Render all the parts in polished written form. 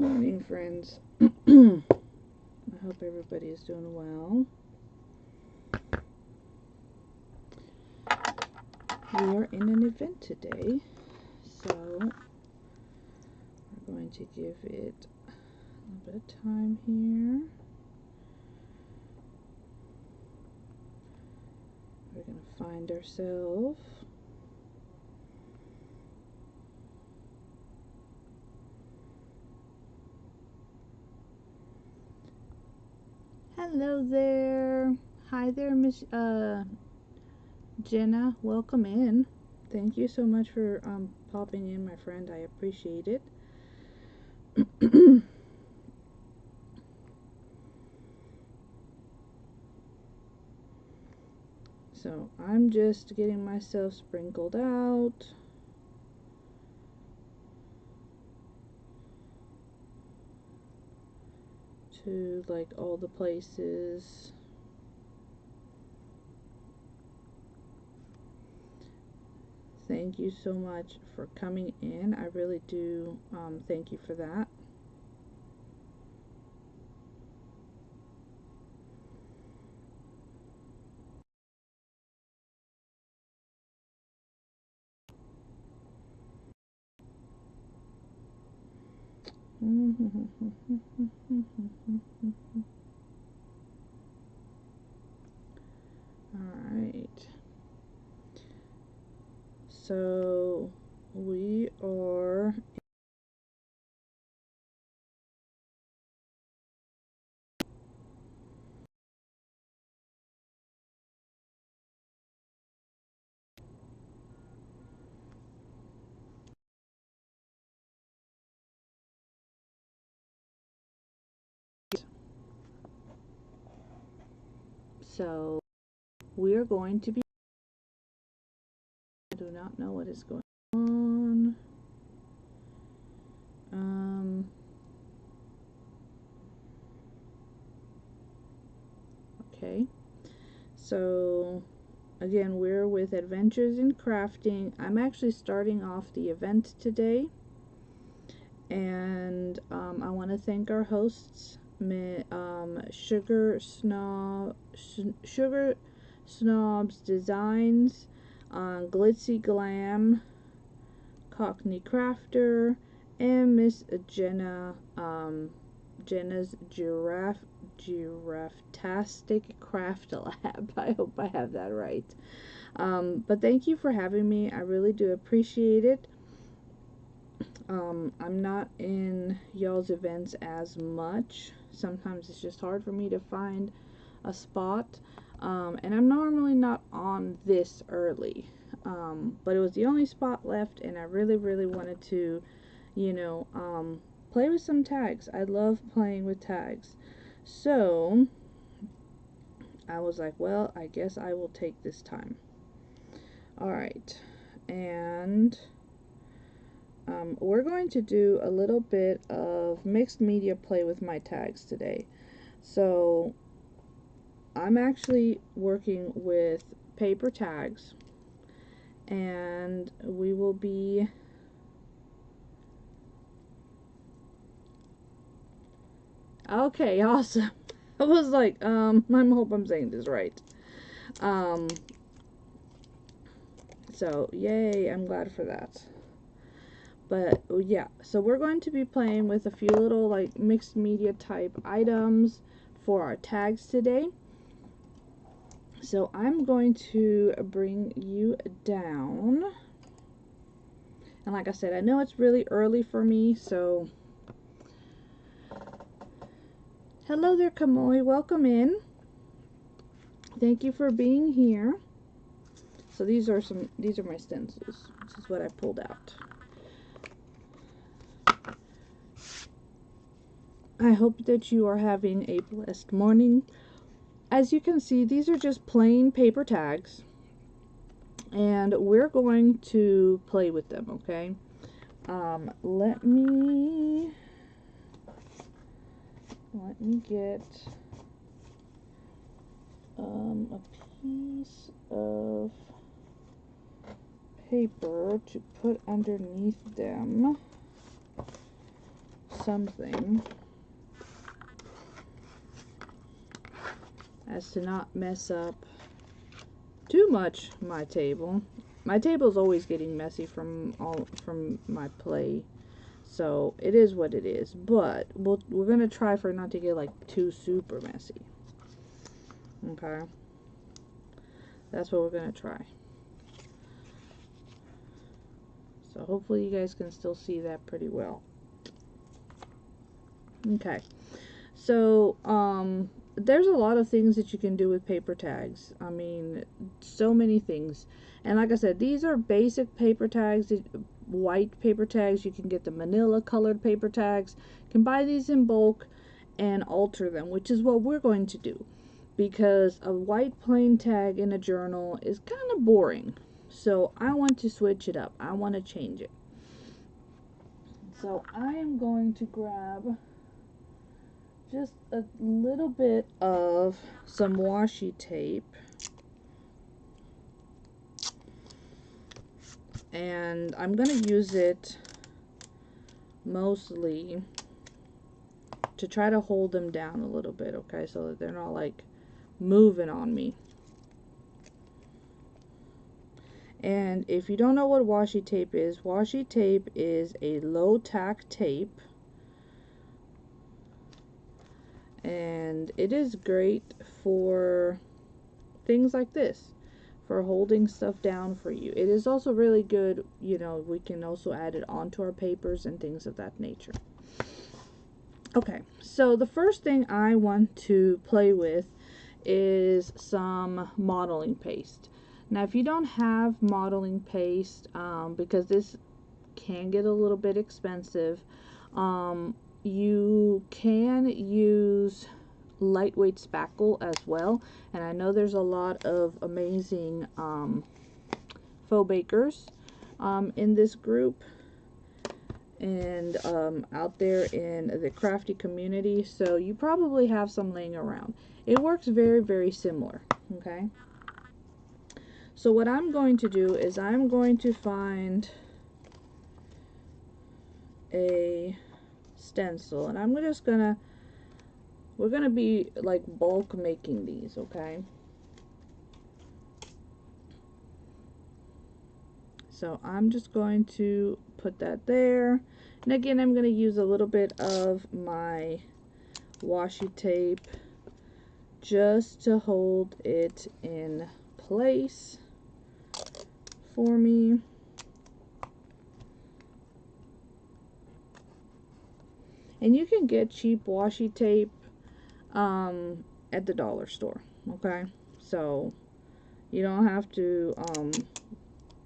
morning, friends. I hope everybody is doing well. We are in an event today, so we're going to give it a bit of time here. We're going to find ourselves. Hello there. Hi there, Miss Jenna. Welcome in. Thank you so much for popping in, my friend. I appreciate it. So I'm just getting myself sprinkled out. To like all the places. Thank you so much for coming in. I really do thank you for that. Alright. So we are going to be, I do not know what is going on. Okay, so again, we're with Adventures in Crafting. I'm actually starting off the event today, and I want to thank our hosts, Sugar Snobs Designs, Glitzy Glam, Cockney Crafter, and Miss Jenna, Jenna's Giraffetastic Craft Lab. I hope I have that right. But thank you for having me. I really do appreciate it. I'm not in y'all's events as much. Sometimes it's just hard for me to find a spot. And I'm normally not on this early. But it was the only spot left, and I really, really wanted to, you know, play with some tags. I love playing with tags. So I was like, well, I guess I will take this time. Alright. And we're going to do a little bit of mixed media play with my tags today. So I'm actually working with paper tags, and we will be okay, awesome. I was like, I hope I'm saying this right. So yay, I'm glad for that. But yeah, so we're going to be playing with a few little like mixed media type items for our tags today. So I'm going to bring you down. And like I said, I know it's really early for me, so hello there, Kamoy. Welcome in. Thank you for being here. So these are my stencils. This is what I pulled out. I hope that you are having a blessed morning. As you can see, these are just plain paper tags, and we're going to play with them, okay? Let me get a piece of paper to put underneath them something as to not mess up too much my table. My table is always getting messy from my play, so it is what it is. But we're gonna try for it not to get like too super messy. Okay, that's what we're gonna try. So hopefully you guys can still see that pretty well. Okay, so there's a lot of things that you can do with paper tags. I mean, so many things. And like I said, these are basic paper tags, white paper tags. You can get the manila colored paper tags. You can buy these in bulk and alter them, which is what we're going to do, because a white plain tag in a journal is kind of boring. So I want to switch it up. I want to change it. So I am going to grab just a little bit of some washi tape, and I'm going to use it mostly to try to hold them down a little bit, okay, so that they're not like moving on me. And if you don't know what washi tape is a low tack tape. And it is great for things like this, for holding stuff down for you. It is also really good, you know, we can also add it onto our papers and things of that nature. Okay, so the first thing I want to play with is some modeling paste. Now, if you don't have modeling paste, because this can get a little bit expensive, you can use lightweight spackle as well, and I know there's a lot of amazing faux bakers in this group and out there in the crafty community, so you probably have some laying around. It works very, very similar. Okay, so what I'm going to do is I'm going to find a stencil, and I'm just gonna, we're gonna be like bulk making these, okay? So I'm just going to put that there, and again I'm gonna use a little bit of my washi tape just to hold it in place for me. And you can get cheap washi tape at the dollar store, okay? So you don't have to,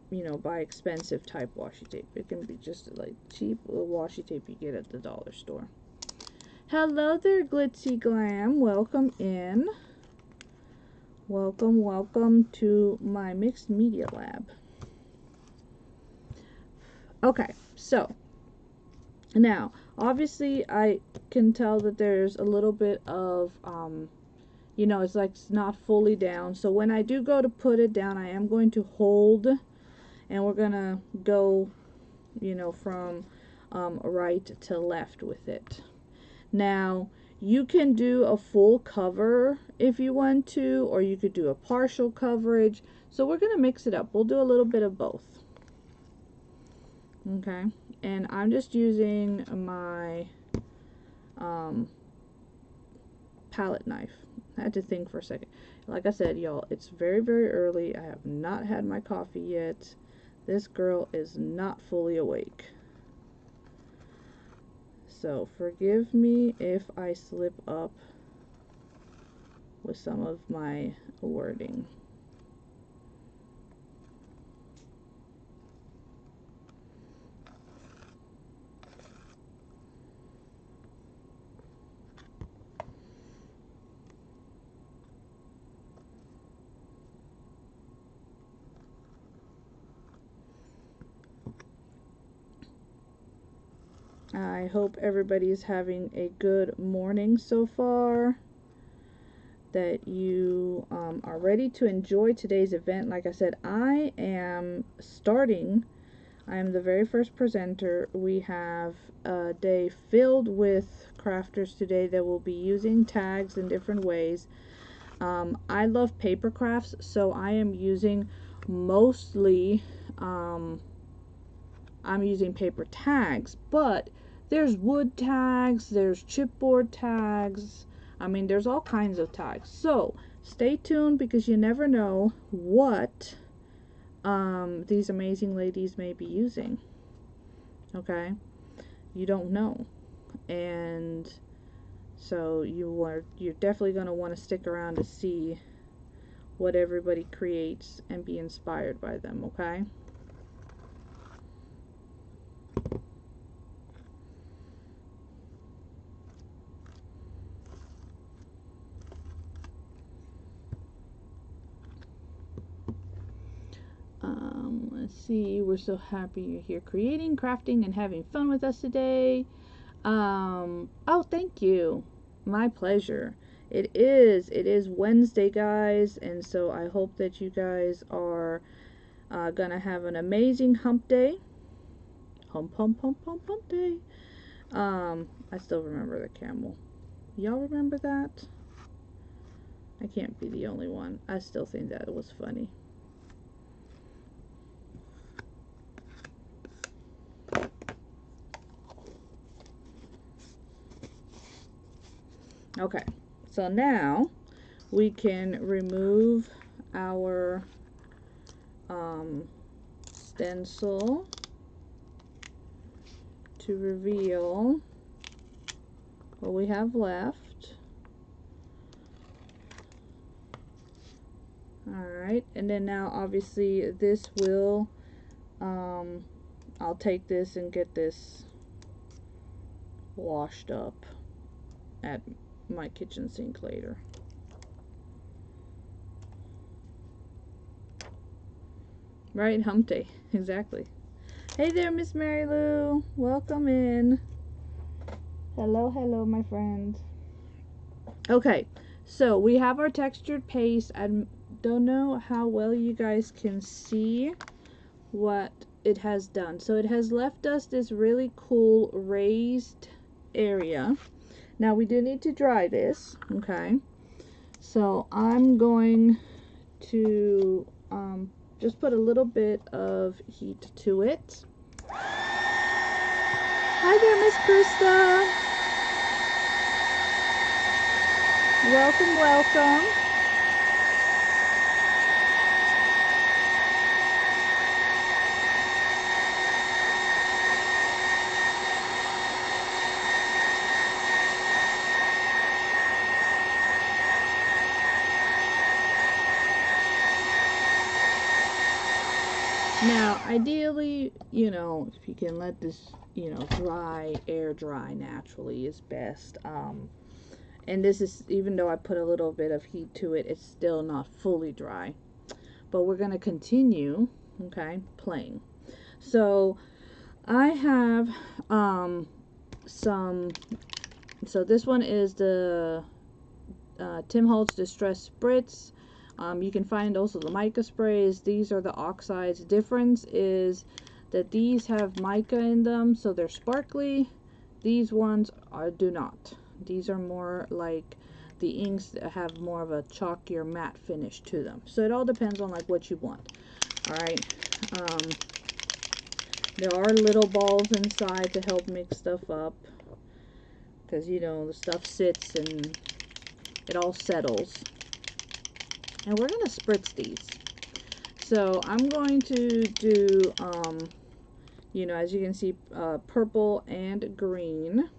you know, buy expensive type washi tape. It can be just like cheap little washi tape you get at the dollar store. Hello there, Glitzy Glam. Welcome in. Welcome, welcome to my mixed media lab. Okay, so now, obviously, I can tell that there's a little bit of, you know, it's like it's not fully down. So when I do go to put it down, I am going to hold, and we're going to go, you know, from right to left with it. Now, you can do a full cover if you want to, or you could do a partial coverage. So we're going to mix it up. We'll do a little bit of both. Okay. And I'm just using my palette knife. I had to think for a second. Like I said, y'all, it's very, very early. I have not had my coffee yet. This girl is not fully awake. So forgive me if I slip up with some of my wording. I hope everybody's having a good morning so far, that you are ready to enjoy today's event. Like I said, I am starting I am the very first presenter. We have a day filled with crafters today that will be using tags in different ways. I love paper crafts, so I am using mostly, I'm using paper tags, but there's wood tags, there's chipboard tags, I mean there's all kinds of tags. So stay tuned because you never know what these amazing ladies may be using. Okay, you don't know, and so you're definitely going to want to stick around to see what everybody creates and be inspired by them. Okay. Let's see, we're so happy you're here creating, crafting, and having fun with us today. Oh, thank you. My pleasure. It is Wednesday, guys, and so I hope that you guys are gonna have an amazing hump day. Hump, hump, hump, hump, hump day. I still remember the camel. Y'all remember that? I can't be the only one. I still think that was funny. Okay, so now we can remove our stencil to reveal what we have left. Alright, and then now obviously this will, I'll take this and get this washed up at my kitchen sink later. Right, hump day, exactly. Hey there, Miss Mary Lou, welcome in. Hello, hello, my friend. Okay, so we have our textured paste. I don't know how well you guys can see what it has done. So it has left us this really cool raised area. Now we do need to dry this, okay? So I'm going to just put a little bit of heat to it. Hi there, Miss Krista. Welcome, welcome. Now, ideally, you know, if you can let this, you know, dry, air dry naturally is best. And this is, even though I put a little bit of heat to it, it's still not fully dry. But we're going to continue, okay, playing. So, I have so this one is the Tim Holtz Distress Spritz. You can find also the mica sprays. These are the oxides. Difference is that these have mica in them, so they're sparkly. These ones do not. These are more like the inks that have more of a chalkier matte finish to them. So it all depends on like what you want. Alright. There are little balls inside to help mix stuff up, because you know the stuff sits and it all settles. And we're going to spritz these. So I'm going to do, you know, as you can see, purple and green.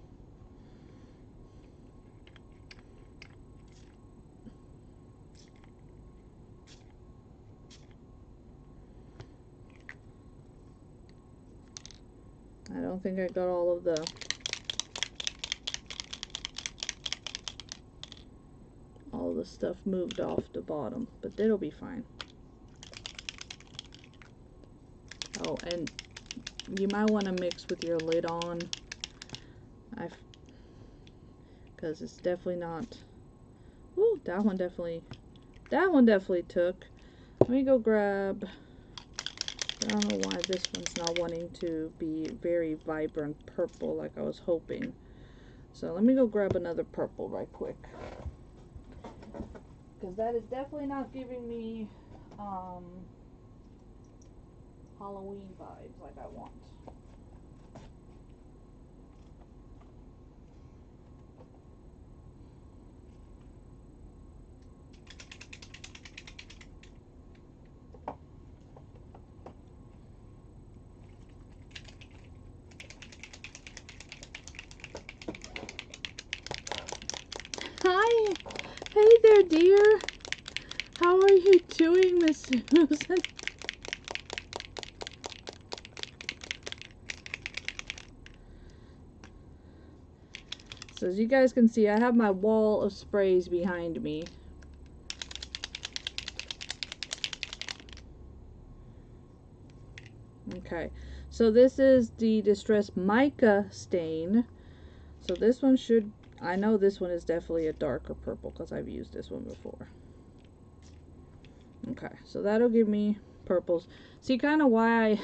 I don't think I got all of the stuff moved off the bottom, but it'll be fine. Oh, and you might want to mix with your lid on, because it's definitely not. Ooh, that one definitely took. Let me go grab I don't know why this one's not wanting to be very vibrant purple like I was hoping. So let me go grab another purple right quick. Because that is definitely not giving me Halloween vibes like I want. Hi! Hey there, dear! How are you doing, Miss Susan? So as you guys can see, I have my wall of sprays behind me. Okay, so this is the Distress Mica stain. So this one should, I know this one is definitely a darker purple because I've used this one before. Okay, so that'll give me purples. See kind of why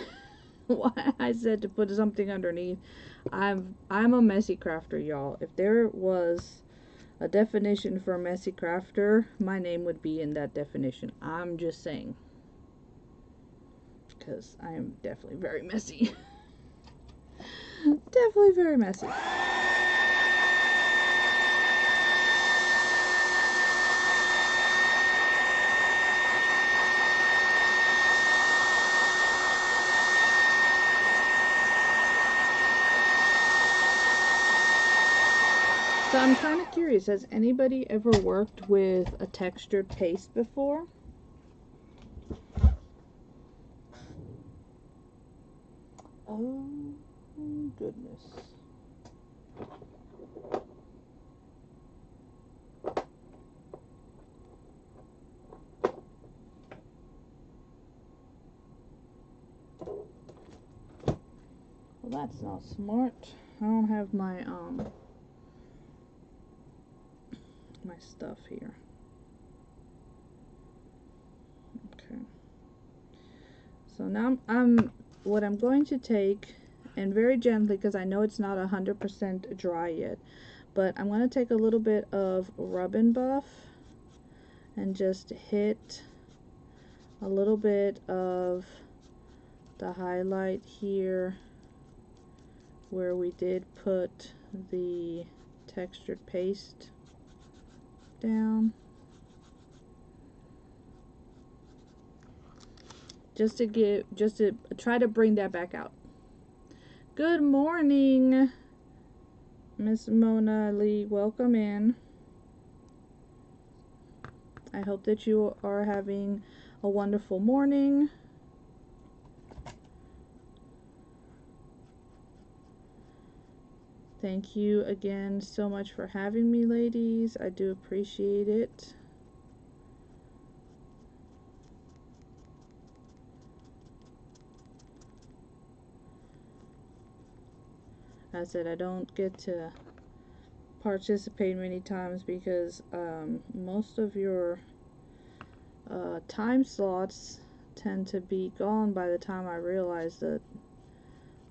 I said to put something underneath. I'm a messy crafter, y'all. If there was a definition for a messy crafter, my name would be in that definition. I'm just saying. Because I am definitely very messy. Definitely very messy. So I'm kind of curious, has anybody ever worked with a textured paste before? Oh goodness. Well, that's not smart. I don't have my my stuff here. Okay. So now what I'm going to take, and very gently because I know it's not 100% dry yet, but I'm going to take a little bit of Rub and Buff and just hit a little bit of the highlight here where we did put the textured paste down, just to try to bring that back out. Good morning, Miss MonaLeigh. Welcome in. I hope that you are having a wonderful morning. Thank you again so much for having me, ladies. I do appreciate it. As I said, I don't get to participate many times because most of your time slots tend to be gone by the time I realize that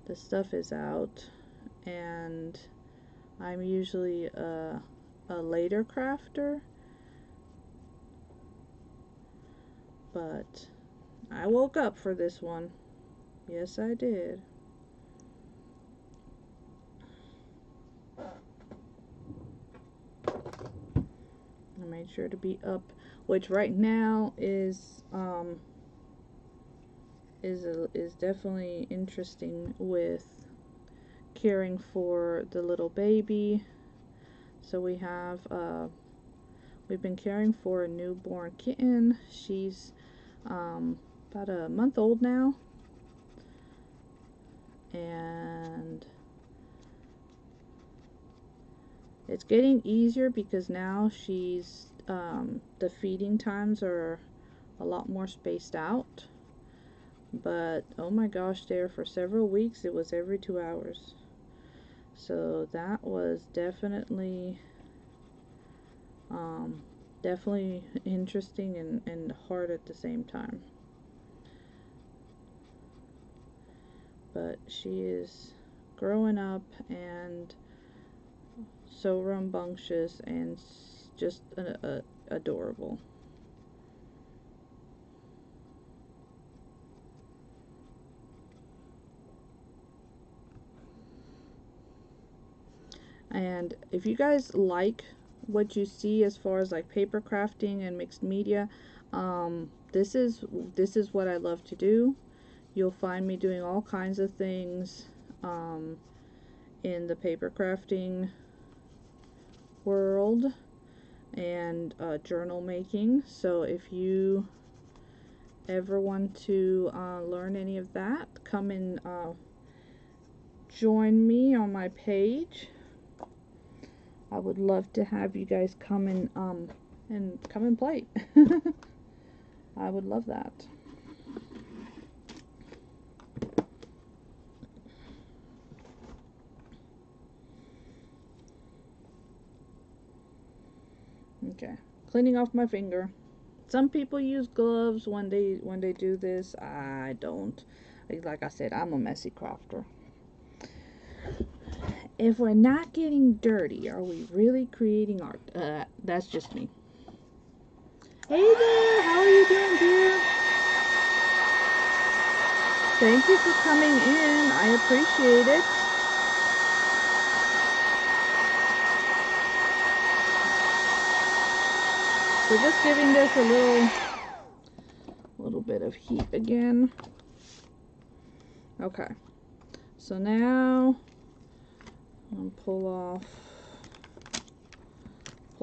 the stuff is out, and I'm usually a later crafter, but I woke up for this one. Yes, I did. I made sure to be up, which right now is definitely interesting with caring for the little baby. So we have we've been caring for a newborn kitten. She's about a month old now, and it's getting easier because now she's the feeding times are a lot more spaced out. But oh my gosh, there for several weeks it was every 2 hours. So that was definitely definitely interesting and hard at the same time. but she is growing up and so rambunctious and just adorable. And if you guys like what you see as far as like paper crafting and mixed media, this is what I love to do. You'll find me doing all kinds of things in the paper crafting world and journal making. So if you ever want to learn any of that, come and join me on my page. I would love to have you guys come and come and play. I would love that. Okay, cleaning off my finger. Some people use gloves when they do this. I don't. Like I said, I'm a messy crafter. If we're not getting dirty, are we really creating art? That's just me. Hey there, how are you doing, dear? Thank you for coming in. I appreciate it. We're just giving this a little bit of heat again. Okay. So now I'm gonna pull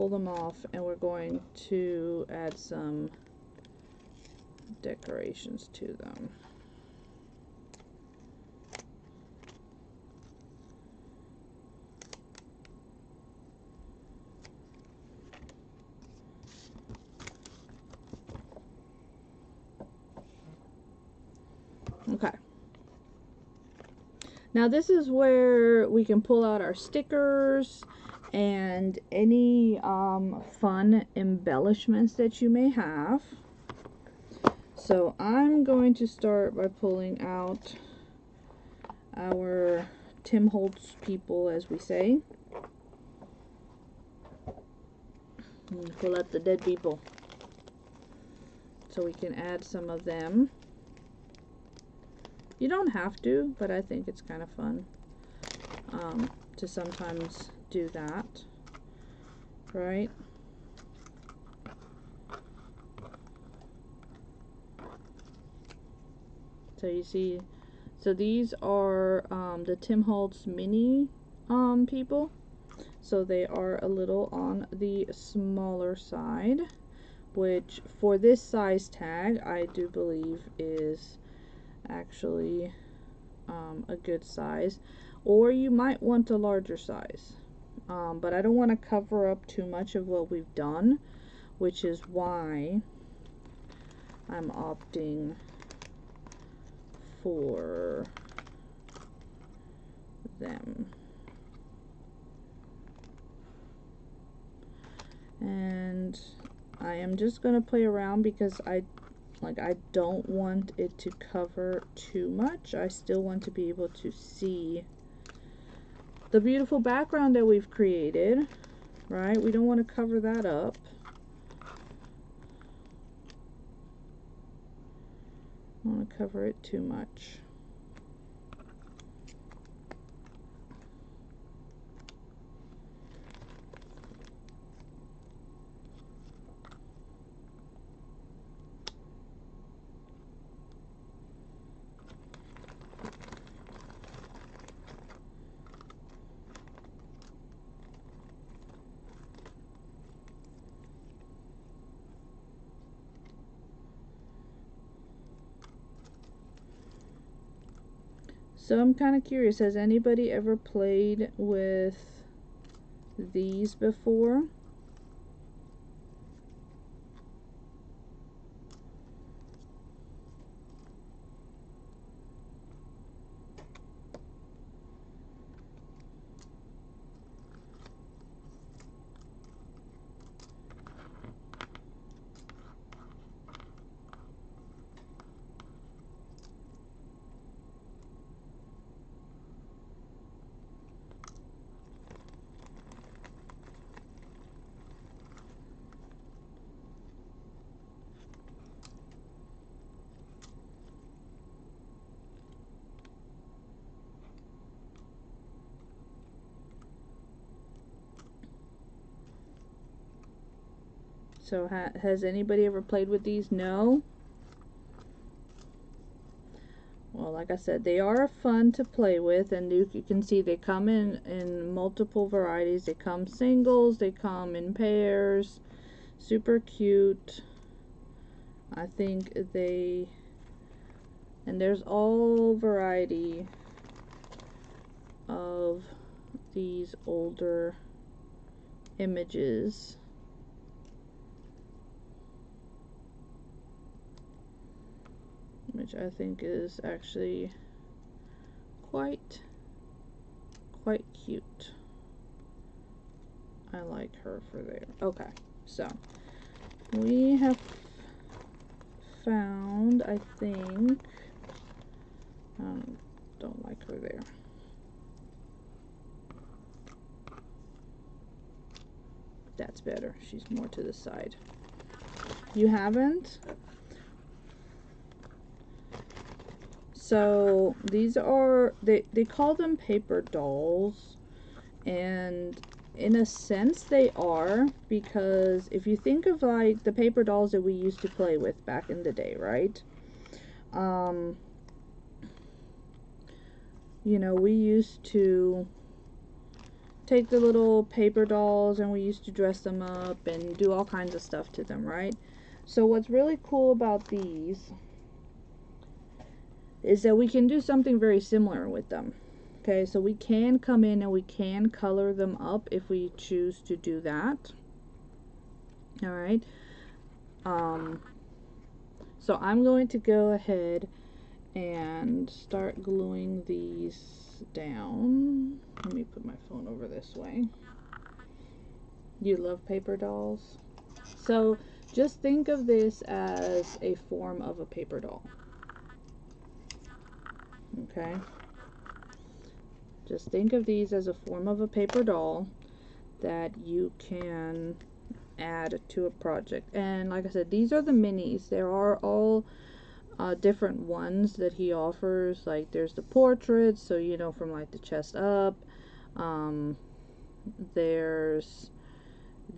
them off, and we're going to add some decorations to them. Okay. Now this is where we can pull out our stickers and any fun embellishments that you may have. So I'm going to start by pulling out our Tim Holtz people, as we say. Pull out the dead people so we can add some of them. You don't have to, but I think it's kind of fun to sometimes do that, right? So you see, so these are the Tim Holtz mini people. So they are a little on the smaller side, which for this size tag, I do believe is actually a good size. Or you might want a larger size. But I don't want to cover up too much of what we've done, which is why I'm opting for them. And I am just going to play around because I don't want it to cover too much. I still want to be able to see the beautiful background that we've created, right? We don't want to cover that up. I don't want to cover it too much. So I'm kind of curious, has anybody ever played with these before? So has anybody ever played with these? No? Well, like I said, they are fun to play with, and you can see they come in multiple varieties. They come singles, they come in pairs. Super cute. I think and there's all variety of these older images. Which I think is actually quite cute. I like her for there. Okay, so we have found, I think, don't like her there. That's better. She's more to the side. You haven't? So these are, they call them paper dolls, and in a sense they are, because if you think of like the paper dolls that we used to play with back in the day, right? You know, we used to take the little paper dolls and we used to dress them up and do all kinds of stuff to them, right? So what's really cool about these is that we can do something very similar with them. Okay, so we can come in and we can color them up if we choose to do that. All right. So I'm going to go ahead and start gluing these down. Let me put my phone over this way. You love paper dolls? So just think of this as a form of a paper doll. Okay? Just think of these as a form of a paper doll that you can add to a project. And like I said, these are the minis. There are all different ones that he offers. Like there's the portraits, so you know, from like the chest up. There's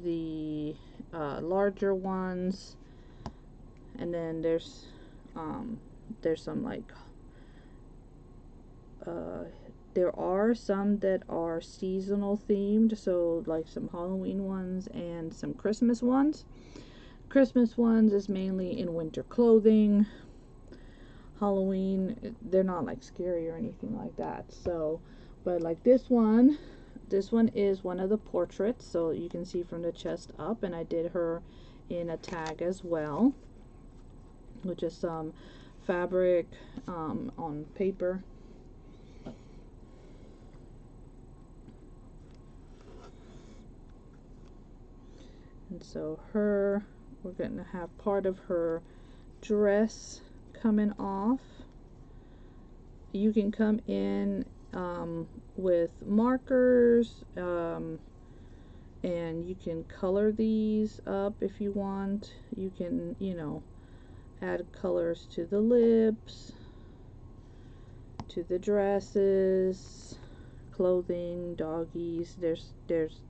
the larger ones, and then there's some like there are some that are seasonal themed, so like some Halloween ones and some Christmas ones. Christmas ones is mainly in winter clothing. Halloween, they're not like scary or anything like that. So, but like this one is one of the portraits, so you can see from the chest up, and I did her in a tag as well, which is some fabric on paper. And so we're going to have part of her dress coming off. You can come in with markers, and you can color these up if you want. You can, you know, add colors to the lips, to the dresses, clothing, doggies. There's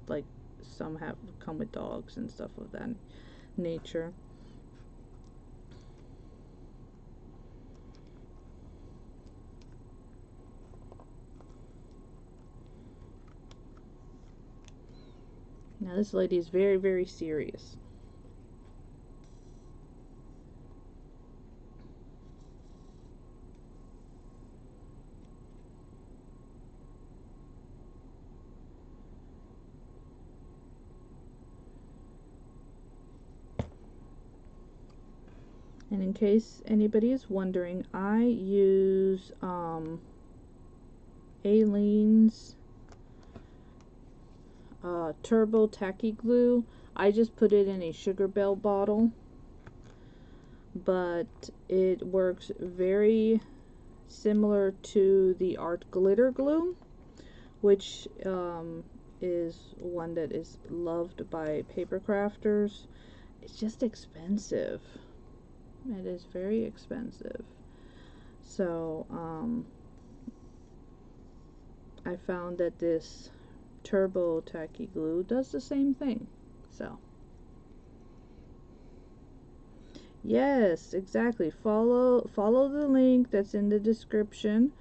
like some have come with dogs and stuff of that nature. Now this lady is very, very serious. And in case anybody is wondering, I use Aleene's Turbo Tacky Glue. I just put it in a Sugar Bell bottle, but it works very similar to the Art Glitter Glue, which is one that is loved by paper crafters. It's just expensive. It is very expensive. So I found that this Turbo Tacky Glue does the same thing. So Yes, exactly. Follow the link that's in the description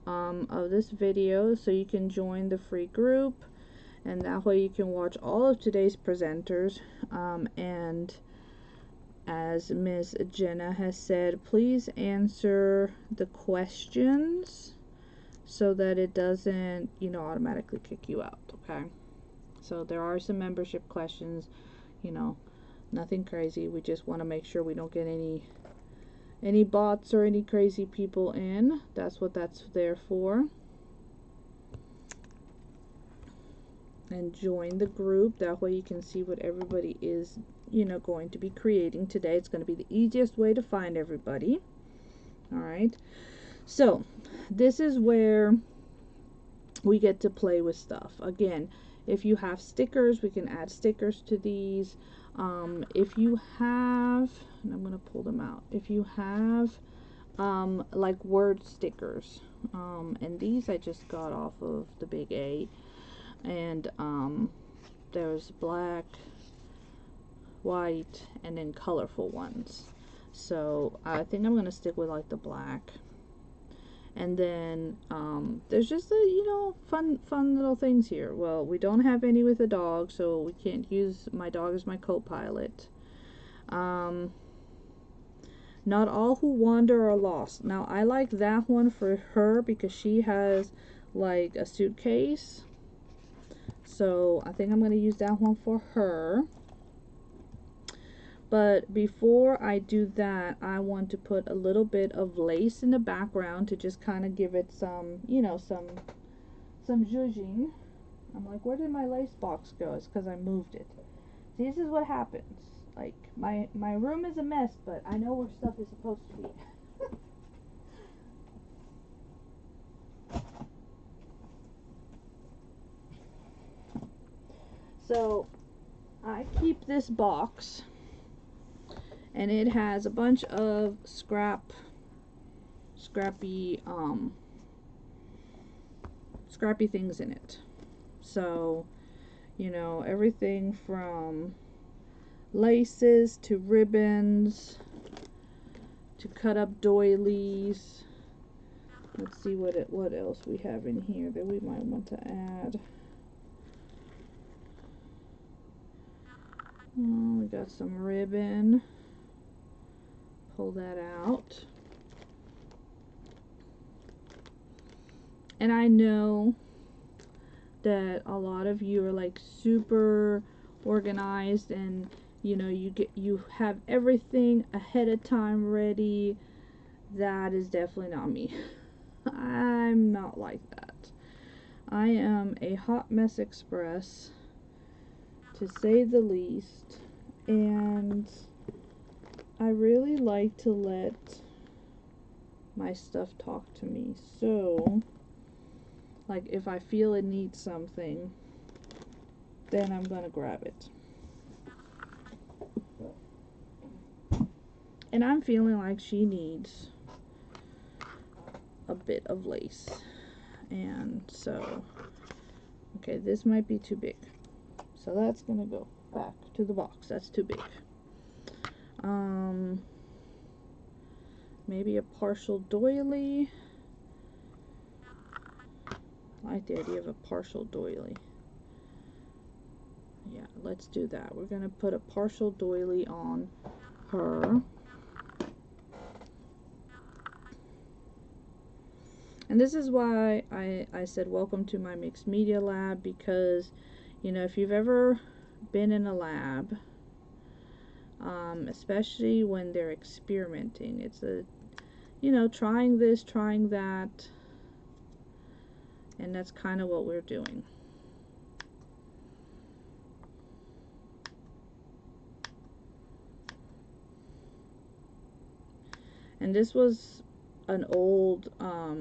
of this video so you can join the free group, and that way you can watch all of today's presenters. And as Miss Jenna has said, please answer the questions so that it doesn't, you know, automatically kick you out, okay? So there are some membership questions, you know, nothing crazy. We just want to make sure we don't get any bots or any crazy people in. That's what that's there for. And join the group. That way you can see what everybody is, you know, going to be creating today. It's going to be the easiest way to find everybody. All right. So this is where we get to play with stuff. Again, if you have stickers, we can add stickers to these. If you have, and I'm going to pull them out, if you have like word stickers, and these I just got off of the Big A, and there's black, white, and then colorful ones. So I think I'm going to stick with like the black. And then there's just a, you know, fun little things here. Well, we don't have any with the dog, so we can't use my dog as my co-pilot. Not all who wander are lost. Now I like that one for her because she has like a suitcase, so I think I'm going to use that one for her. But before I do that, I want to put a little bit of lace in the background to just kind of give it some, you know, some zhuzhing. I'm like, where did my lace box go? It's because I moved it. See, this is what happens. Like, my room is a mess, but I know where stuff is supposed to be. So, I keep this box, and it has a bunch of scrappy things in it. So, you know, everything from laces to ribbons to cut up doilies. Let's see what else we have in here that we might want to add. Oh, we got some ribbon. Pull that out. And I know that a lot of you are like super organized, and you know, you have everything ahead of time ready. That is definitely not me. I'm not like that. I am a hot mess express, to say the least, and I really like to let my stuff talk to me. So, like, if I feel it needs something, then I'm gonna grab it. And I'm feeling like she needs a bit of lace. And so, okay, this might be too big. So that's gonna go back to the box. That's too big. Maybe a partial doily. I like the idea of a partial doily. Yeah, let's do that. We're gonna put a partial doily on her. And this is why I said welcome to my mixed media lab, because, you know, if you've ever been in a lab, especially when they're experimenting, it's a, you know, trying this, trying that, and that's kind of what we're doing. And this was an old, I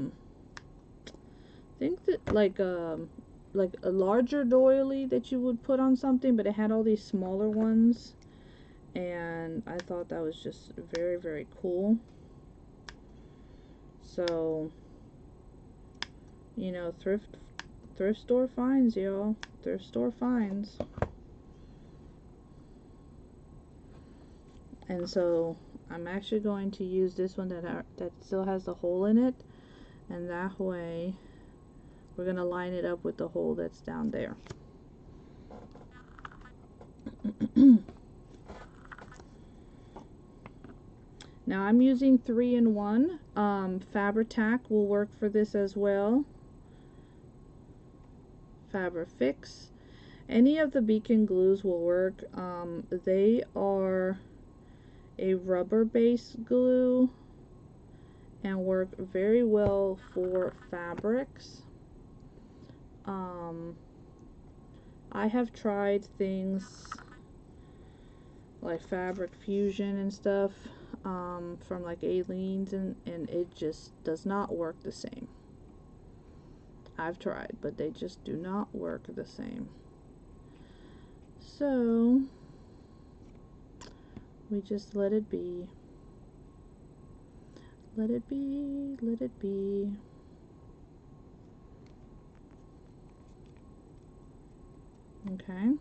think that like a larger doily that you would put on something, but it had all these smaller ones, and I thought that was just very, very cool. So, you know, thrift store finds, y'all. Thrift store finds. And so I'm actually going to use this one that still has the hole in it, and that way we're going to line it up with the hole that's down there. Now I'm using 3-in-1. Fabri-Tac will work for this as well. Fabri-Fix. Any of the beacon glues will work. They are a rubber-based glue and work very well for fabrics. I have tried things like Fabric Fusion and stuff from like Aleene's, and it just does not work the same. I've tried, but they just do not work the same. So we just let it be. Let it be, let it be. Okay.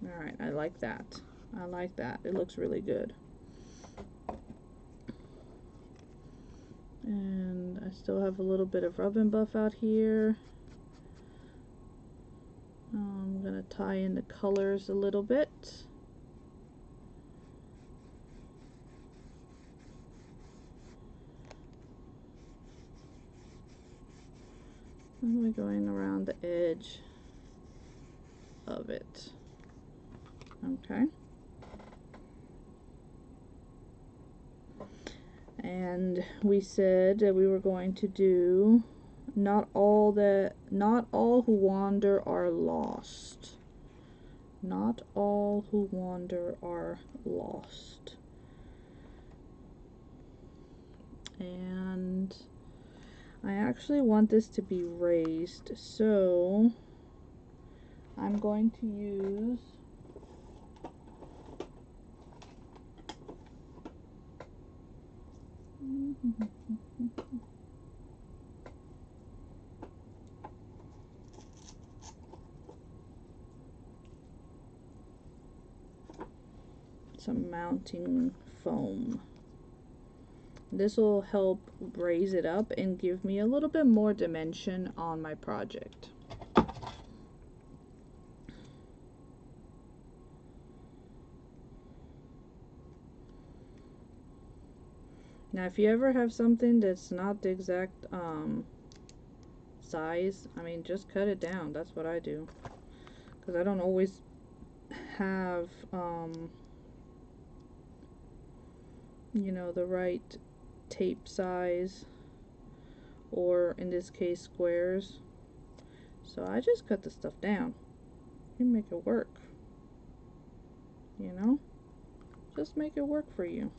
Alright, I like that. I like that. It looks really good. And I still have a little bit of rub and buff out here. I'm going to tie in the colors a little bit. And we're going around the edge of it. Okay. And we said that we were going to do not all who wander are lost. Not all who wander are lost. And I actually want this to be raised, so I'm going to use some mounting foam. This will help raise it up and give me a little bit more dimension on my project. Now if you ever have something that's not the exact size, I mean, just cut it down. That's what I do, because I don't always have you know, the right tape size, or in this case squares. So I just cut the stuff down. You make it work, you know, just make it work for you.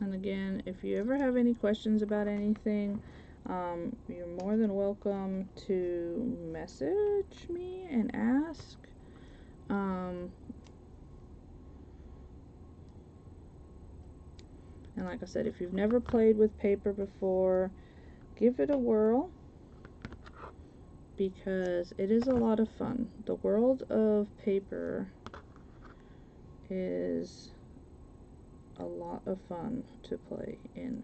And again, if you ever have any questions about anything, you're more than welcome to message me and ask. And like I said, if you've never played with paper before, give it a whirl, because it is a lot of fun. The world of paper is a lot of fun to play in.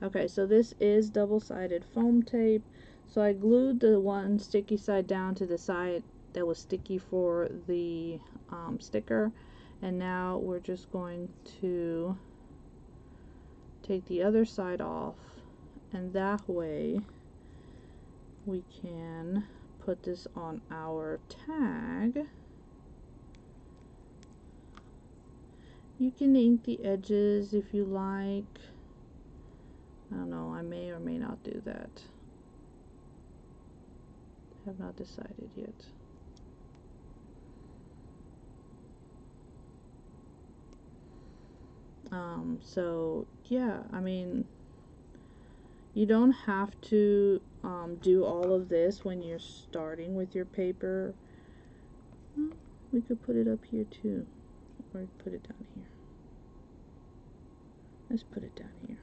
Okay, so this is double-sided foam tape. So I glued the one sticky side down to the side that was sticky for the sticker, and now we're just going to take the other side off, and that way we can put this on our tag. You can ink the edges if you like. I don't know, I may or may not do that. Have not decided yet. So yeah, I mean, you don't have to do all of this when you're starting with your paper. Well, we could put it up here too, or put it down here. Let's put it down here.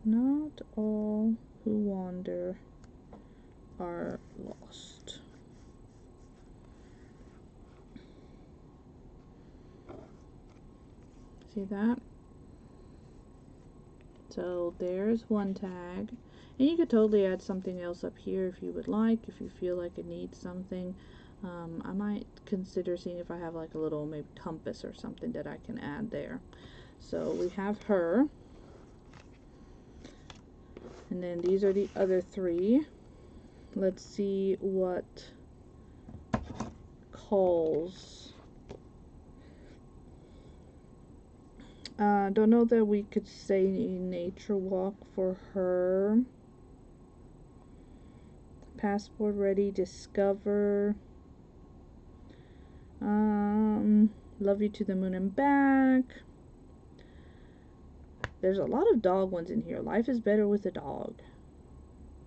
Not all who wander are lost. See that? So there's one tag. And you could totally add something else up here if you would like, if you feel like it needs something. I might consider seeing if I have like a little maybe compass or something that I can add there. So we have her. And then these are the other three. Let's see what calls. Don't know that we could say nature walk for her. Passport ready, discover. Love you to the moon and back. There's a lot of dog ones in here. Life is better with a dog.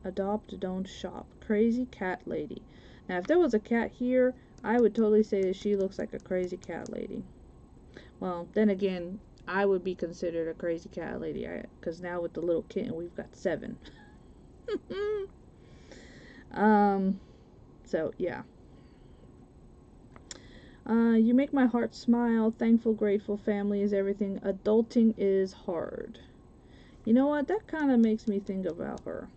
Adopt, don't shop. Crazy cat lady. Now, if there was a cat here, I would totally say that she looks like a crazy cat lady. Well, then again, I would be considered a crazy cat lady, because now with the little kitten, we've got 7. So, yeah. You make my heart smile. Thankful, grateful, family is everything. Adulting is hard. You know what? That kind of makes me think about her.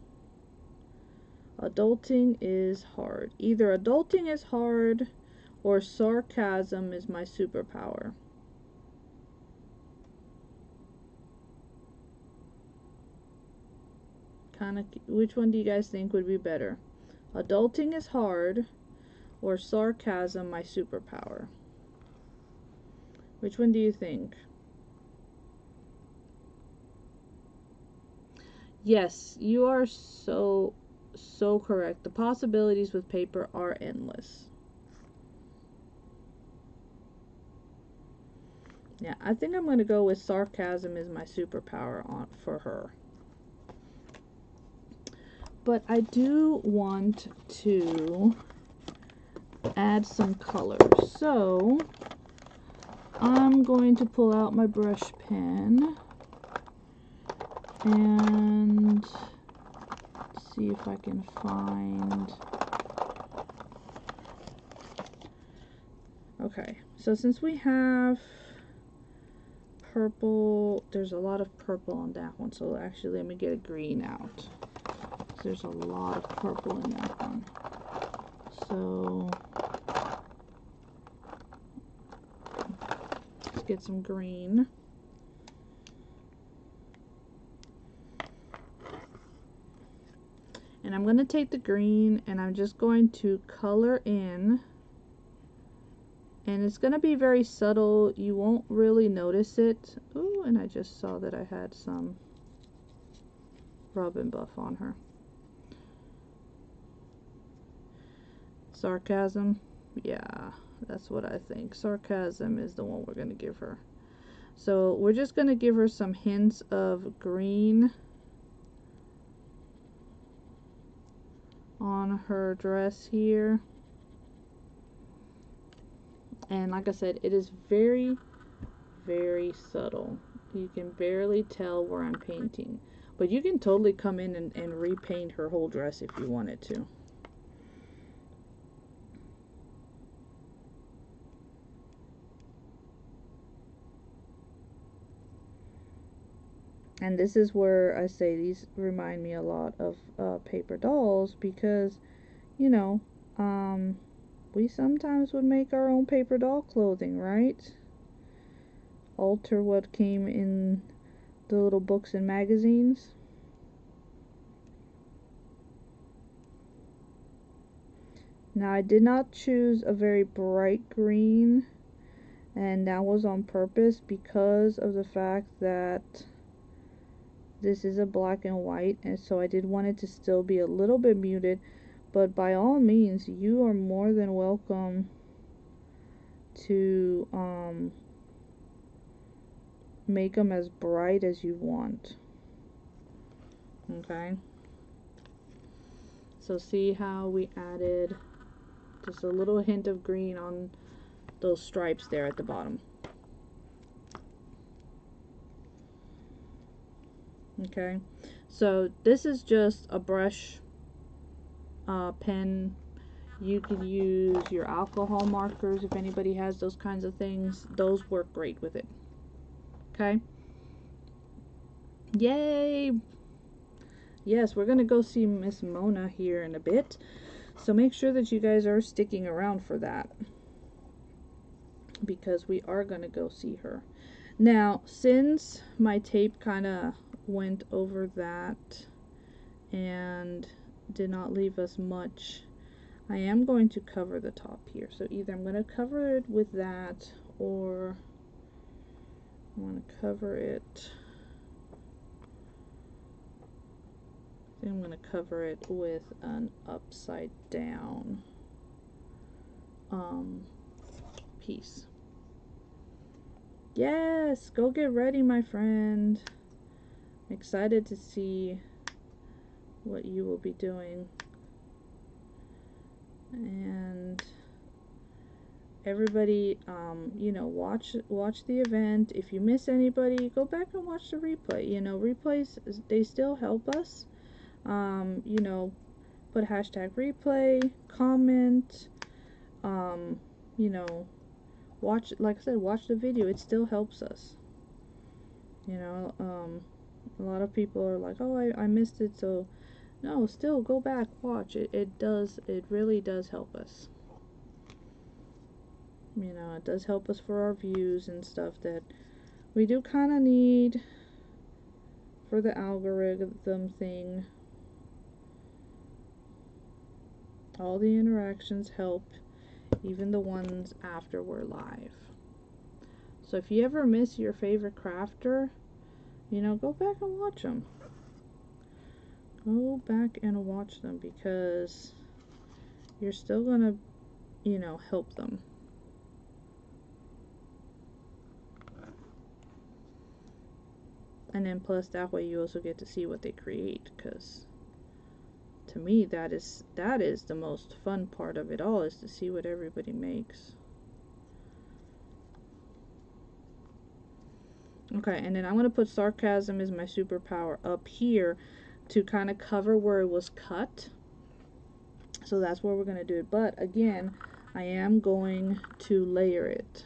Adulting is hard. Either adulting is hard or sarcasm is my superpower. Which one do you guys think would be better? Adulting is hard or sarcasm my superpower? Which one do you think? Yes, you are so correct. The possibilities with paper are endless. Yeah, I think I'm going to go with sarcasm is my superpower for her. But I do want to add some color. So I'm going to pull out my brush pen and see if I can find. Okay, so since we have purple, there's a lot of purple on that one, so actually let me get a green out. There's a lot of purple in that one. So let's get some green. And I'm going to take the green and I'm just going to color in. And it's going to be very subtle. You won't really notice it. Ooh, and I just saw that I had some rub and buff on her. Sarcasm, yeah, that's what I think. Sarcasm is the one we're going to give her. So we're just going to give her some hints of green on her dress here. And like I said, it is very, very subtle. You can barely tell where I'm painting. But you can totally come in and repaint her whole dress if you wanted to. And this is where I say these remind me a lot of paper dolls, because, you know, we sometimes would make our own paper doll clothing, right? Alter what came in the little books and magazines. Now, I did not choose a very bright green, and that was on purpose because of the fact that this is a black and white, and so I did want it to still be a little bit muted. But by all means, you are more than welcome to make them as bright as you want. Okay, so see how we added just a little hint of green on those stripes there at the bottom. Okay, so this is just a brush pen. You could use your alcohol markers if anybody has those kinds of things. Those work great with it. Okay. Yay! Yes, we're gonna go see Miss Mona here in a bit, so make sure that you guys are sticking around for that, because we are gonna go see her. Now, since my tape kind of went over that and did not leave us much, I am going to cover the top here. So either I'm going to cover it with that, or I want to cover it, I think I'm going to cover it with an upside down piece. Yes, go get ready, my friend. I'm excited to see what you will be doing. And everybody, you know, watch the event. If you miss anybody, go back and watch the replay. You know, replays, they still help us. You know, put hashtag replay, comment, you know, watch, like I said, watch the video. It still helps us. You know, a lot of people are like, oh, I missed it, so no, still go back, watch it. It really does help us. You know, it does help us for our views and stuff that we do kind of need for the algorithm thing. All the interactions help, even the ones after we're live. So if you ever miss your favorite crafter, you know, go back and watch them. Go back and watch them, because you're still gonna, you know, help them. And then plus that way you also get to see what they create, because to me that is the most fun part of it all, is to see what everybody makes. Okay, and then I'm going to put sarcasm as my superpower up here to kind of cover where it was cut. So that's where we're going to do it. But again, I am going to layer it.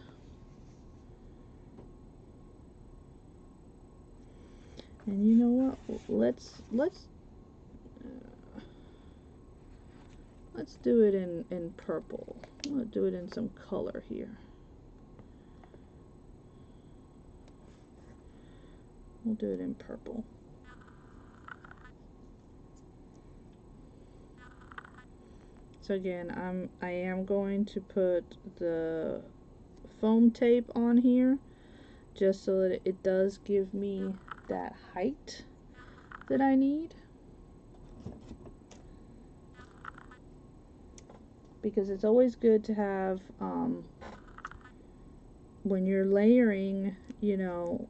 And you know what? Let's do it in purple. I'm going to do it in some color here. We'll do it in purple. So again, I am going to put the foam tape on here, just so that it does give me that height that I need. Because it's always good to have, when you're layering, you know,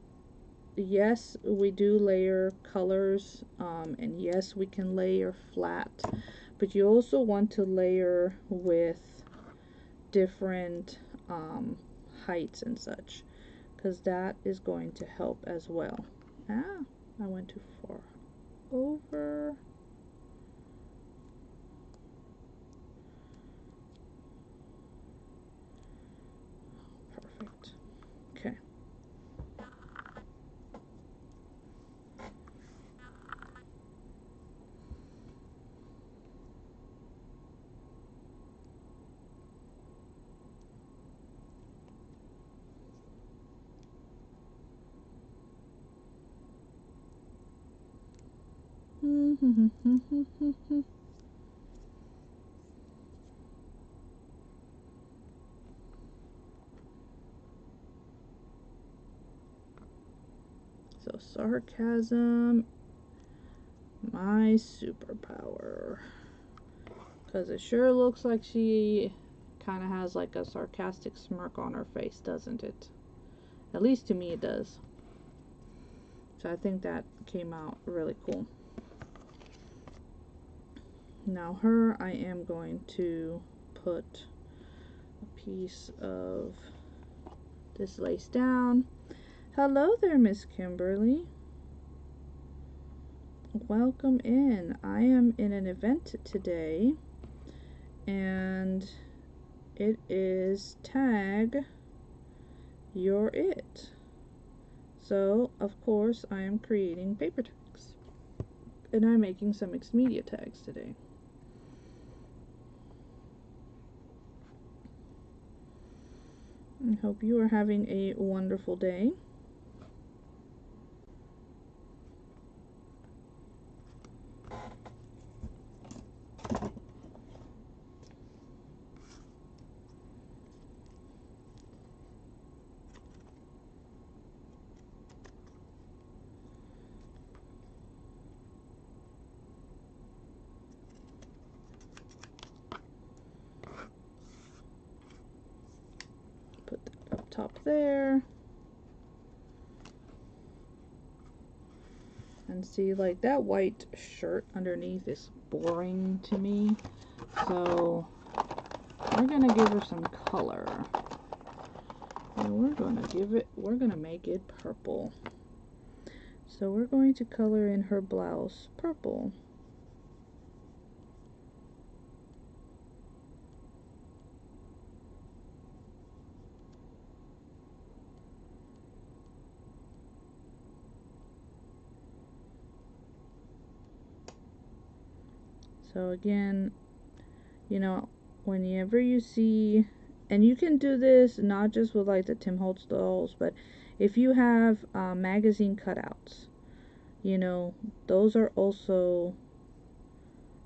yes, we do layer colors, and yes, we can layer flat, but you also want to layer with different heights and such, because that is going to help as well. Ah, I went too far over. Perfect. Okay. So sarcasm, my superpower, because it sure looks like she kind of has like a sarcastic smirk on her face, doesn't it? At least to me it does. So I think that came out really cool. Now her, I am going to put a piece of this lace down. Hello there, Miss Kimberly. welcome in. I am in an event today, and it is tag you're it. So of course I am creating paper tags, and I'm making some mixed media tags today. I hope you are having a wonderful day. Put that up top there. And see, like, that white shirt underneath is boring to me. So we're gonna give her some color. And we're gonna make it purple. So we're going to color in her blouse purple. So again, you know, whenever you see, and you can do this not just with like the Tim Holtz dolls, but if you have magazine cutouts, you know, those are also,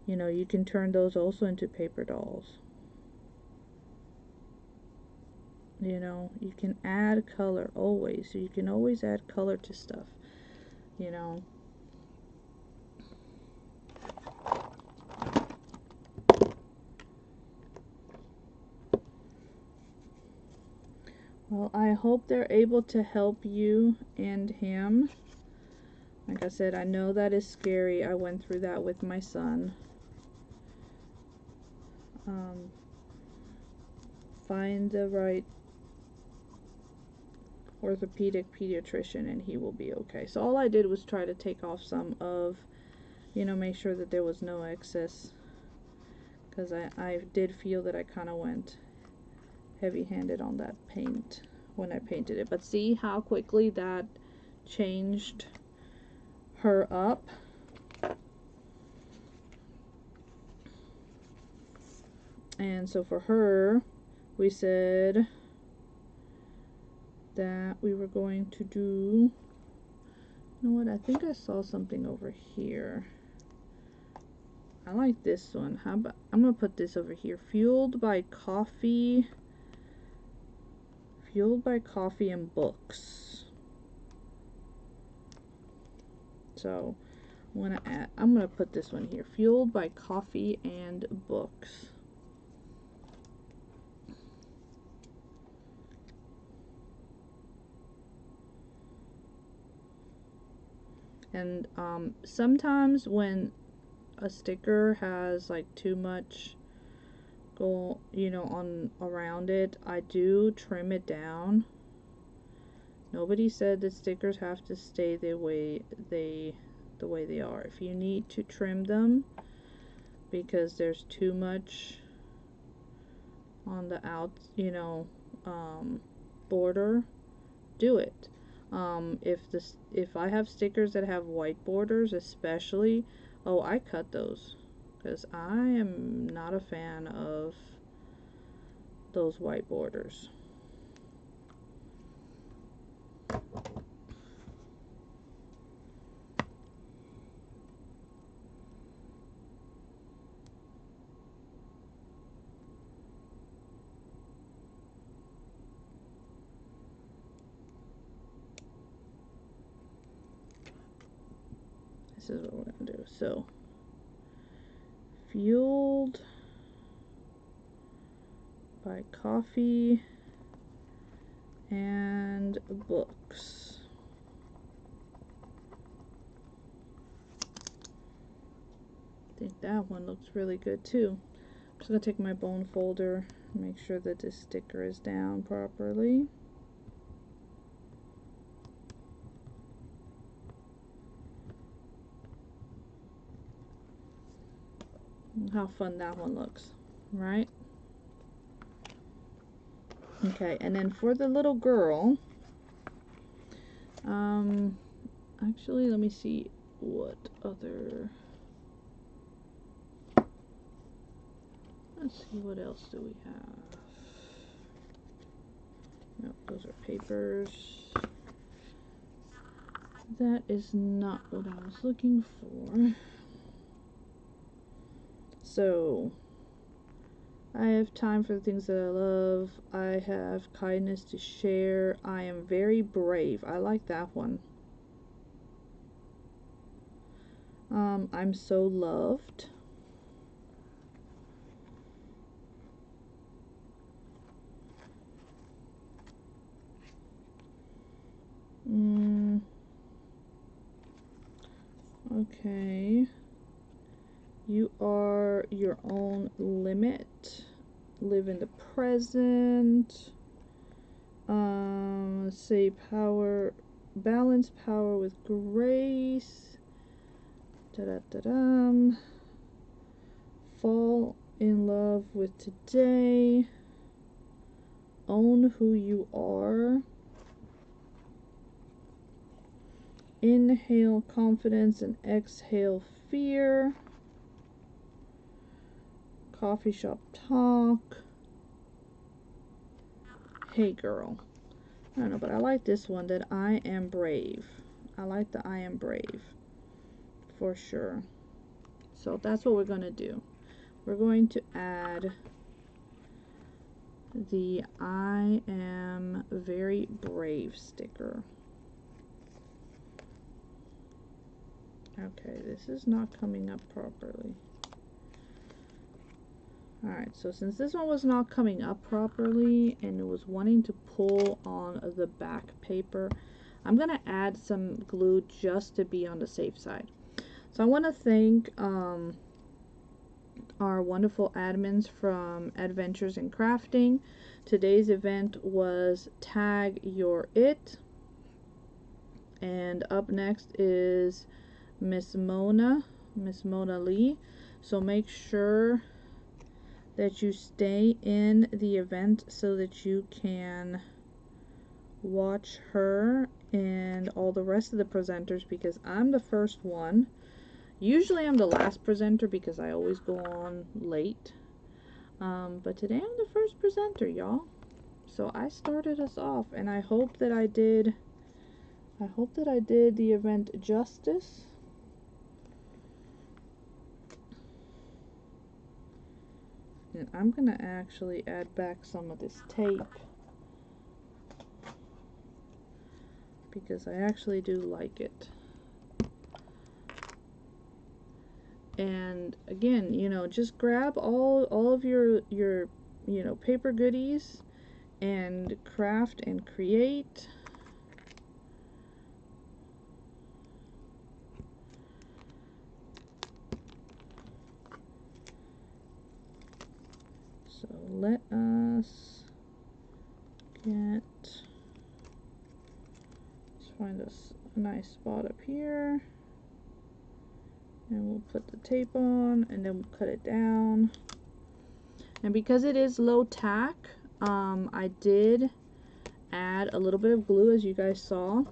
you know, you can turn those also into paper dolls. You know, you can add color always, so you can always add color to stuff, you know. Well, I hope they're able to help you and him. Like I said, I know that is scary. I went through that with my son. Find the right orthopedic pediatrician and he will be okay. So all I did was try to take off some of, you know, make sure that there was no excess, because I did feel that I kind of went heavy-handed on that paint when I painted it. But see how quickly that changed her up. And so for her, we said that we were going to do, you know what, I think I saw something over here. I like this one. How about, I'm gonna put this over here. Fueled by coffee and books. So I'm gonna put this one here. Fueled by coffee and books. And sometimes when a sticker has like too much go, you know, on around it, I do trim it down. Nobody said that stickers have to stay the way they are. If you need to trim them because there's too much on the out, you know, border, do it. If I have stickers that have white borders, especially, oh, I cut those, because I am not a fan of those white borders. This is what we're gonna do. So, fueled by coffee and books. I think that one looks really good too. I'm just gonna take my bone folder and make sure that this sticker is down properly. How fun that one looks, right? Okay, and then for the little girl, actually, let me see what other, let's see, what else do we have? Nope, those are papers. That is not what I was looking for. So, I have time for the things that I love. I have kindness to share. I am very brave. I like that one. I'm so loved. Okay. You are your own limit. Live in the present. Let's say power, balance power with grace. Da-da-da-dum. Fall in love with today. Own who you are. Inhale confidence and exhale fear. Coffee shop talk. Hey girl. I don't know, but I like this one, that I am brave. I like the I am brave for sure. So that's what we're going to do. We're going to add the I am very brave sticker. Okay, this is not coming up properly. Alright, so since this one was not coming up properly and it was wanting to pull on the back paper, I'm going to add some glue just to be on the safe side. So I want to thank our wonderful admins from Adventures in Crafting. Today's event was Tag Your It. And up next is Miss MonaLeigh. So make sure that you stay in the event so that you can watch her and all the rest of the presenters, because I'm the first one. Usually I'm the last presenter because I always go on late. But today I'm the first presenter, y'all. So I started us off, and I hope that I did the event justice. And I'm gonna actually add back some of this tape because I actually do like it. And again, you know, just grab all of your you know, paper goodies and craft and create. So let us get, let's find us a nice spot up here, and we'll put the tape on, and then we'll cut it down. And because it is low tack, I did add a little bit of glue, as you guys saw,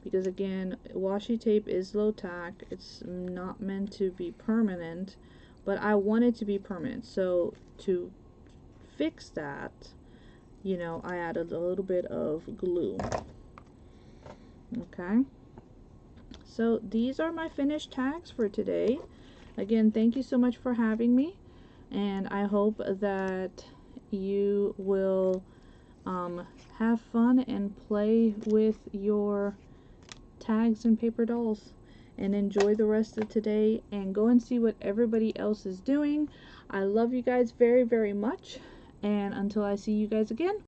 because again, washi tape is low tack. It's not meant to be permanent, but I want it to be permanent. So to fix that, you know, I added a little bit of glue. Okay, so these are my finished tags for today. Again, thank you so much for having me, and I hope that you will have fun and play with your tags and paper dolls, and enjoy the rest of today, and go and see what everybody else is doing. I love you guys very, very much, and until I see you guys again,